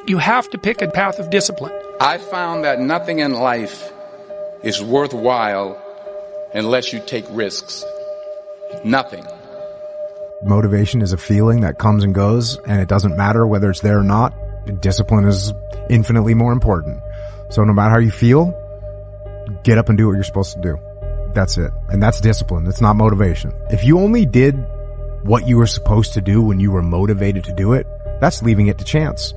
You have to pick a path of discipline. I found that nothing in life is worthwhile unless you take risks. Nothing. Motivation is a feeling that comes and goes, and it doesn't matter whether it's there or not. Discipline is infinitely more important. So no matter how you feel, get up and do what you're supposed to do. That's it. And that's discipline. It's not motivation. If you only did what you were supposed to do when you were motivated to do it, that's leaving it to chance.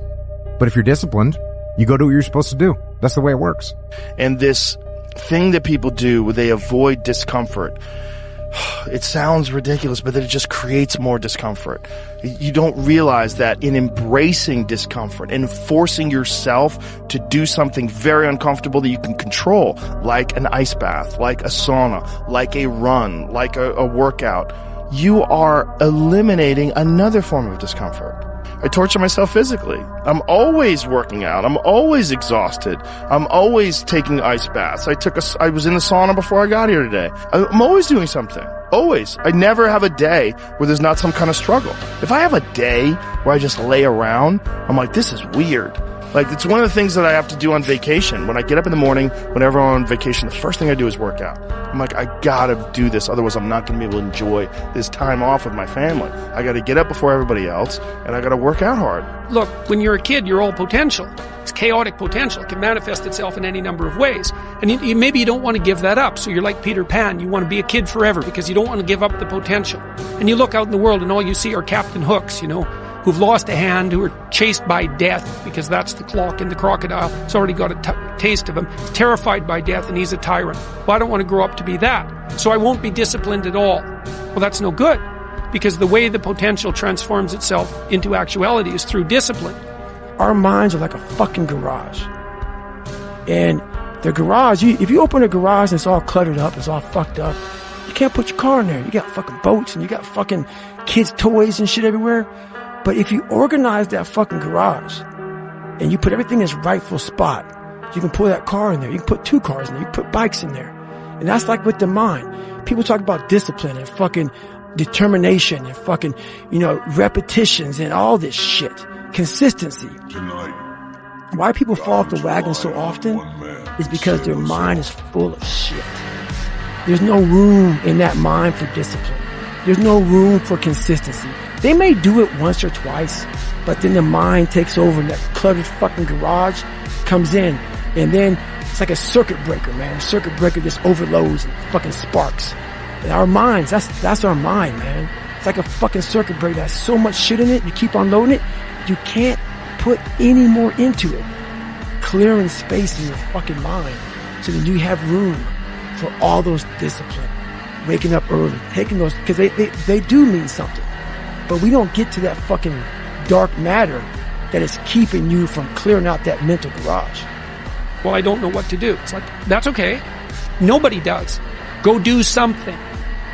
But if you're disciplined, you go do what you're supposed to do. That's the way it works. And this thing that people do where they avoid discomfort, it sounds ridiculous, but it just creates more discomfort. You don't realize that in embracing discomfort and forcing yourself to do something very uncomfortable that you can control, like an ice bath, like a sauna, like a run, like a workout, you are eliminating another form of discomfort. I torture myself physically. I'm always working out. I'm always exhausted. I'm always taking ice baths. I was in the sauna before I got here today. I'm always doing something. Always. I never have a day where there's not some kind of struggle. If I have a day where I just lay around, I'm like, this is weird. Like, it's one of the things that I have to do on vacation. When I get up in the morning, whenever I'm on vacation, the first thing I do is work out. I'm like, I gotta do this, otherwise I'm not gonna be able to enjoy this time off with my family. I gotta get up before everybody else, and I gotta work out hard. Look, when you're a kid, you're all potential. It's chaotic potential. It can manifest itself in any number of ways. And maybe you don't want to give that up. So you're like Peter Pan. You want to be a kid forever because you don't want to give up the potential. And you look out in the world and all you see are Captain Hooks, who've lost a hand, who are chased by death, because that's the clock in the crocodile. It's already got a taste of him. He's terrified by death, and he's a tyrant. Well, I don't want to grow up to be that. So I won't be disciplined at all. Well, that's no good, because the way the potential transforms itself into actuality is through discipline. Our minds are like a fucking garage. And the garage, if you open a garage and it's all cluttered up, it's all fucked up, you can't put your car in there. You got fucking boats and you got fucking kids' toys and shit everywhere. But if you organize that fucking garage and you put everything in its rightful spot, you can pull that car in there. You can put 2 cars in there. You can put bikes in there. And that's like with the mind. People talk about discipline and fucking determination and fucking, repetitions and all this shit. Consistency. Why people fall off the wagon so often is because their mind is full of shit. There's no room in that mind for discipline. There's no room for consistency. They may do it once or twice, but then the mind takes over and that cluttered fucking garage comes in, and then it's like a circuit breaker, man. A circuit breaker just overloads and fucking sparks. And our minds, that's our mind, man. It's like a fucking circuit breaker that has so much shit in it, you keep on loading it, you can't put any more into it. Clearing space in your fucking mind so that you have room for all those discipline. Waking up early, taking those, because they do mean something. But we don't get to that fucking dark matter that is keeping you from clearing out that mental garage. Well, I don't know what to do. It's like, that's okay. Nobody does. Go do something.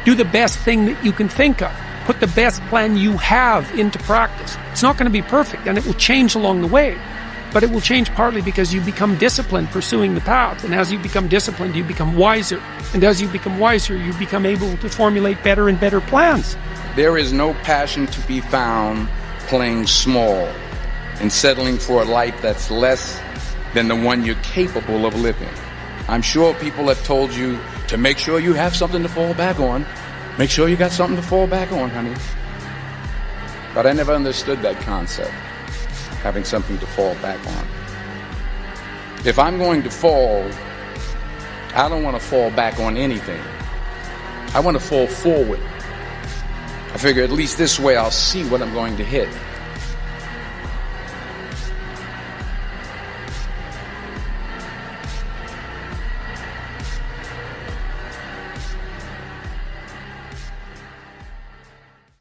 Do the best thing that you can think of. Put the best plan you have into practice. It's not going to be perfect, and it will change along the way. But it will change partly because you become disciplined pursuing the path. And as you become disciplined, you become wiser. And as you become wiser, you become able to formulate better and better plans. There is no passion to be found playing small and settling for a life that's less than the one you're capable of living. I'm sure people have told you to make sure you have something to fall back on. Make sure you got something to fall back on, honey. But I never understood that concept, having something to fall back on. If I'm going to fall, I don't want to fall back on anything. I want to fall forward. I figure at least this way I'll see what I'm going to hit.